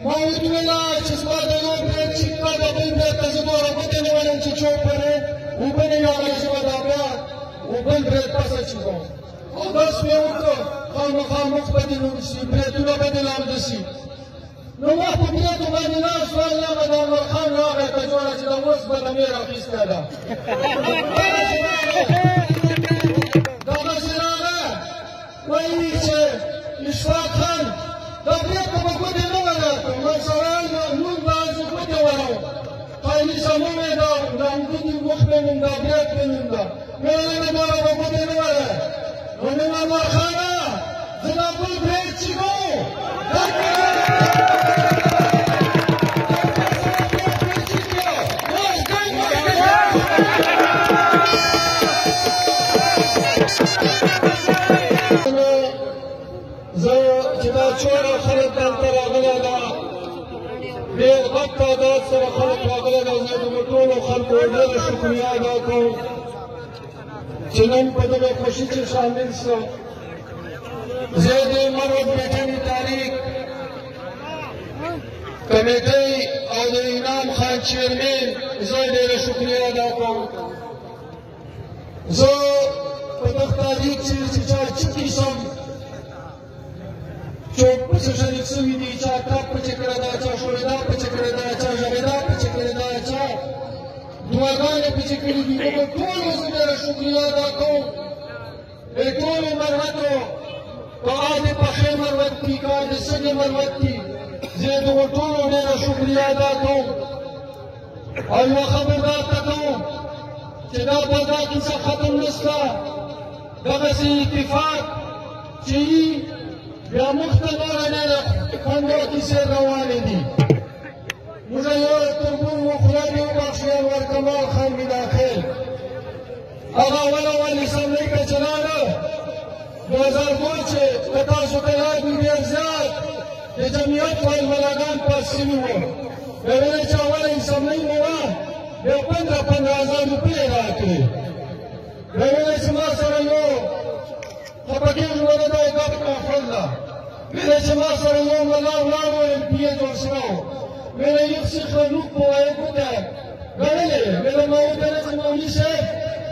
ما ورته وویل چې زما د یو برید چې کړه د بل برید ته زه دومره ګوتې نه وړم چې څوک پرې اوبه نه یوړی زه به دا بیا بل برید پسه چېږم او داس مې وکړه خامخا مخ به دې لوړ شي بریدونه به دې لامده شي نو ما په بریدو باندې ناست وم یا به د انور خان راغی کجوړه چې د اوس به د میر اخیستی ده دغسې راغی وایي چې اشفاق خان دا برید ته به ګوتې نه ولګوم ما سړی لور به زه ګوتې وړم قایلي سمون یې دا ګوتې مخ مې نوم دا برید مې نوم ده ویل مې دواړه به ګوتې نه وړی نو مې انور خانه زه دا بل برید چېږم څومره خلک دلته راغلی ده ډېر غټ تعداد سره خلک راغلی ده زه د ټولو خلکو ډېره شکریه ادا کوم چې نن په دغه خوښي کې شامل شو زه د مروت بیټني تاریخ کمیټۍ او د انعام خان چیرمن زه ډېره شکریه ادا کوم زه په دغه تاریخ چې چا چکې شم څوک پسې شریک شوي دي چا ټاپ پچې کړې ده چا شوریدا پچې کړې ده چا ژبېدا پچې کړې ده چا دعاګانې پچې کړې دي دغه ټولو زه ډېره شکریه ادا کوم د ټولو مروتو که د پخې مروت دي که د سږې مروت دي زه دغو ټولو ډېره شکریه ادا کوم او یوه خبر درته کوم چې دا په دا کیسه ختم نشته دغسې اتفاق چې بیا مخته نوره ډېره خوندور کیسې روانې دي موږ یو تربور و خدای دې وبخښي انور کمال خان میداخل هغه اول اسمبلۍ ته چې لاړه 2002 چې که تاسو ته یاد وي ډېر زیات د جمعیت والملاګان پاس شوي وو بیا ویلې چې اوله اسمبلۍ مو وه بیا 15,000 روپۍ یې راکړې بیا ویلې چې ما سره یو خفه کېږو ولې دا یې ګپ محفل ده ویلې چې ما سره یو ملا ولاړ و MP یې جوړ شوی و ویلې یو شیخ لوک په وایي ګوته ګڼلې ویلې ما وویل چې مولوي صاحب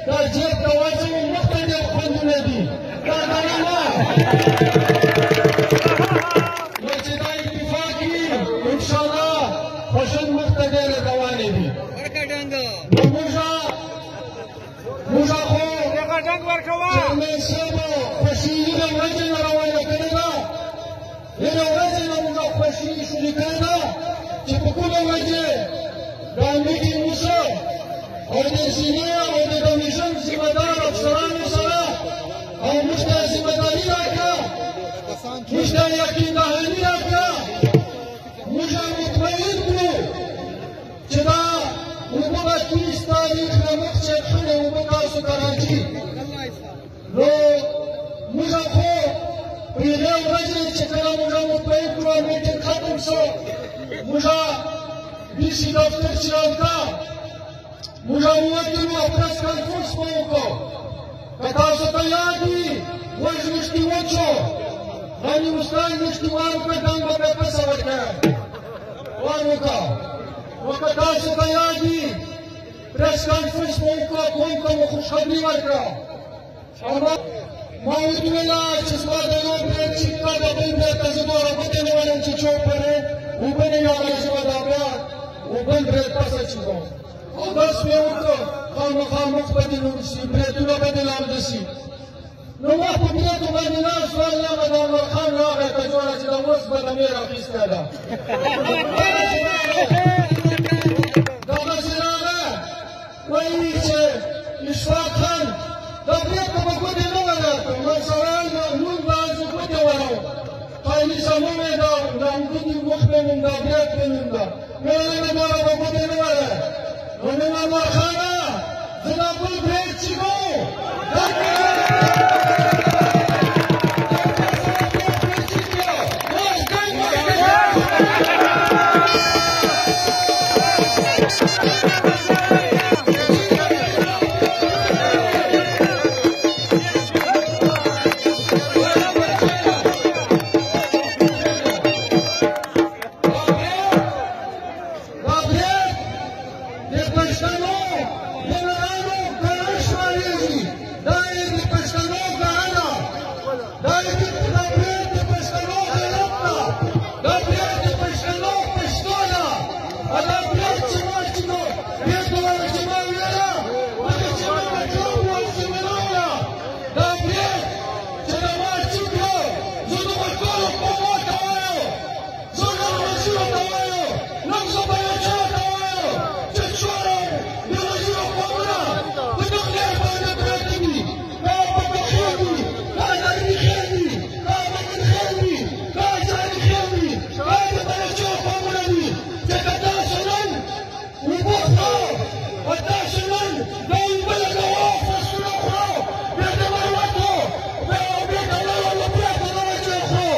دا جیب ته واچوم مخ ته ډېر خوندونه دي دا ګڼه نه نو چې دا اتفاق وي انشاءالله خوشن مخ ته ډېرې روانې دي نو موږ خو چیرمن صاحب خوښي هغه ورځې نه روانه کړې ده هغه ورځې نه موږ خوښي شروع کړې ده چې په کومه وجه دا میټینګ وشو او د سینې او د کمیشن ذمه دار افسرانو سره او موږ ته ذمه داري راکړه موږ ته یقین دهاني راکړه موږ مطمئن کړو چې دا اوبه به 30 تاریخ نه مخکې خړې اوبه تاسو ته راځي نو موږ خو په هغې ورځې چې کله موږ مطمئن کړو میټینګ ختم شو موږ DC دفتر چې هلته موږ ووتلو او پرس کنفرانس مو وکړو که تاسو ته یاد وي موږ مشتي وچو غني استاد مشتي وار وکړه ډنګ به پرې پسه ورکړه وار وکړه نو که تاسو ته یاد وي پرس کنفرانس مو وکړه قوم ته مو خوشخبري ورکړه ما ورته وویل چې زما د یو برید چې کړه د بل برید ته زه دومره ګوتې نه وړم چې څوک پرې اوبه نه یوړی زه به دا بیا بل برید پسه چېږم او داس مې وکړه خامخا مخ به دې لوړ شي بریدونه به دې لامده شي نو ما په بریدو باندې ناست وم یا به د انور خان راغی کجوړه چې د اوس به د میر اخیستی ده دغسې راغی وایي چې اشفاق خان دا برید ته به ګوتې نه ولګوم ما سړی لور به زه ګوتې وړم قایلي سمون یې دا ګوتې مخ مې نوم دا برید مې نوم ده ویل مې دواړه به ګوتې نه وړی نو مې انور خانه زه دا بل برید چېږم دا پرېږ د پښتنو پښتونه دا پرېږ چې ما چې نو بېرته وایه چې ما ویله لکه چې ما مطلب وویل چې مې نه ویله دا پرېږ چې د ما چیک یو زه دغه ټولو قومو ته وایم زه نورو وزیرو ته وایم لږ زه بیاچیو ته وایم چې څومره بې وزیرو قومونه په دغه لار باندې پراته دي دا پټخیل دي دا نرمخیل دي دا مدنخیل دي دا جانخیل دي دا د بیاچیو قومونه دي چې که تاسو نن اوبه خورو او تاسو نن د اوبه لګوو فصلونه خورو بیا د مروتو بیا د لوړو پرته دغه ځای خورو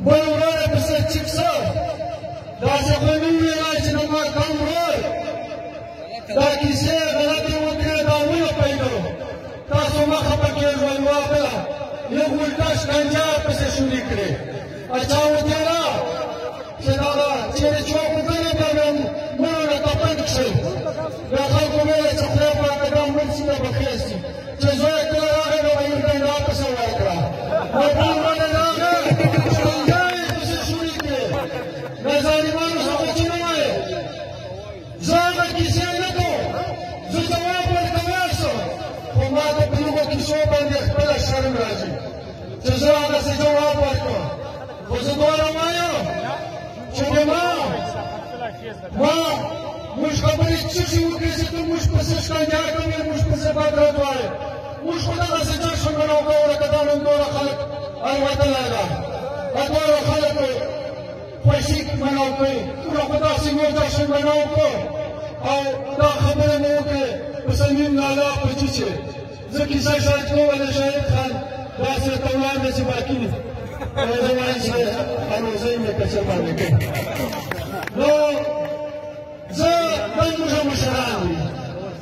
Bueno, ahora pues el chip da se شکنجه پسې شروع کړې اچھا وتیرا چې دا چیرې چوک وکړې بیا مړو نه تپنډ کښې بیا خلکو ویل چې خدای پاک دا مړ شي دا به ښه شي چې زوی کله راغی نو ایوب ډنډا پسې ورکړه نو ټول باندې راغی شکنجه یې پسې شروع کړې د ظالمانو څخه چې نه وایې زه هغه کیسې نه کوم زه جواب ورکولی شم خو ما ته په دغو کیسو باندې خپله شرم راځي چې زه هغسې جواب ورکړم خو زه دواړه وایم چې د ما موږ خبرې څه شي وکړې چې ته موږ پسې شکنجه کوې موږ پسې بدرت وایې موږ خو دغسې جشن منو کوو لکه دا نن دومره خلک الوتلی ده دا دواړه خلک خوښي منو کوي موږ خو داسې یو جشن منو کوو او دا خبره مو وکړې په صمیم لالا په چیچې زه کیسه شاید کومه شاهد خان داسې ورته وړاندې چې باقي زه وایم چې انوزۍ مې کچه باندې کوي نو زه نن موږ مشران دي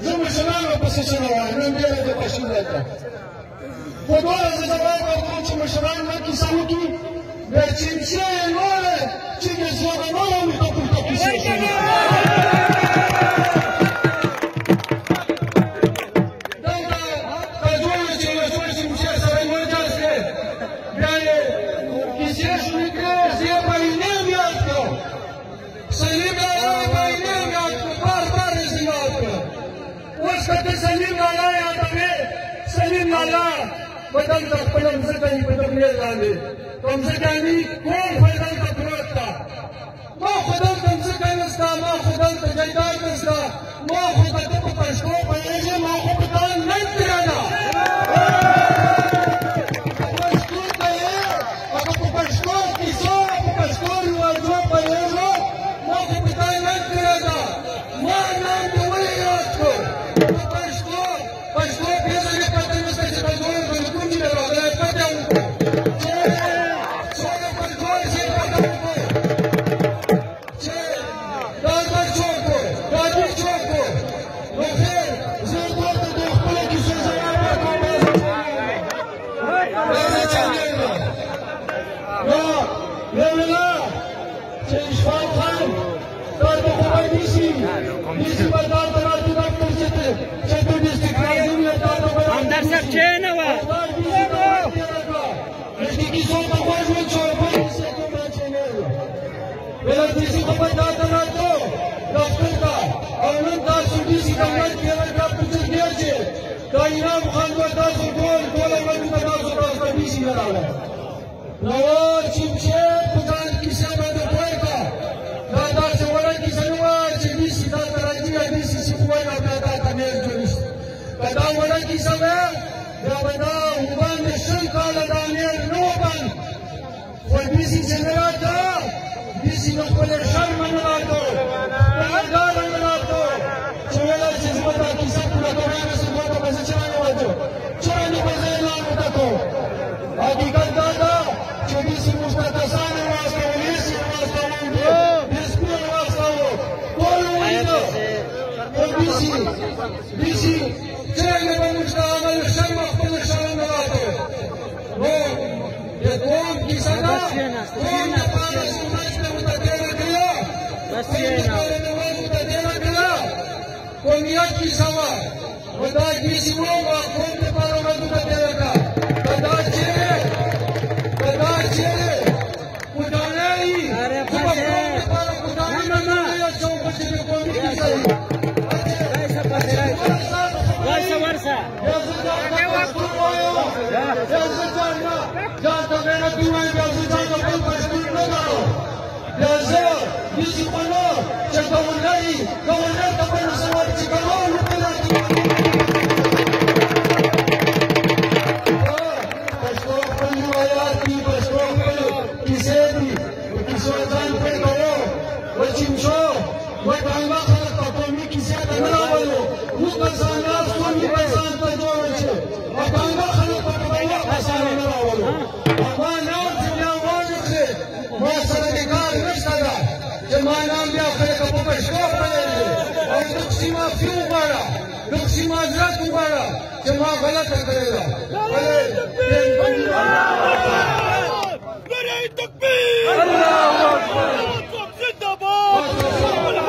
زه مشران ورپسې څه نه وایم نن ډېره دې خوښي راکړه خو دواړه زه جواب ورکوم چې مشران ما کیسه وکړي بیا چمچې یې نورې چې د زوغمالو ورته پورته کیسې شوي بدل ته خپله مځکه یې په دغې باندې په مځکه یې کور بدل ته پروت ده ما خو دلته مځکه نشته ما خو دلته جایداد نشته ما خو د ده په پښتو پوهېږم ما خو په تا نن تېره ده پښتو ته یې هغه په پښتو کیسو په پښتو رواجو پوهېږم ما خو په تا نن تېره ده ما نن دې ولې یاد کړ په پښتو پېژنې پته نشته چې په زور نوار چمچه پتان کیسه باندې پوه کا دا داسې وړه کیسه نه وه چې نیسي دا ته راځي یا نیسي چې پوه نه بیا دا ته مېز جوړېږي که دا وړه کیسه وه بیا به دا وباندې شل کاله دا مېز نه وبند خو نیسي چې نه راته نیسي نو خپلې شرمه نه راته خپله ډاله نه راته چې ویلی چې زما دا کیسه پوره کولی شم ما ته به زه چرانې واچو چرانې به زه اعلان ورته کوم حقیقت دا ده چې نیسي موږ ته کسان یې واستول ایسي یې واستول ډسپي یې واستول ټول ولیده خو نیسي څرنګه به موږ ته هغه شرمه خپله شرم نه راته نو د قوم کیسه ده قوم دپاره سمج مې ورته تېره کړله قومیت کیسه وه نو دا نیسي وړه قوم دپاره ورځ ورته تېره کړه دغسې معذرت وغواړه چې ما غلطه کړې ده نعرة تكبير الله أكبر زندباد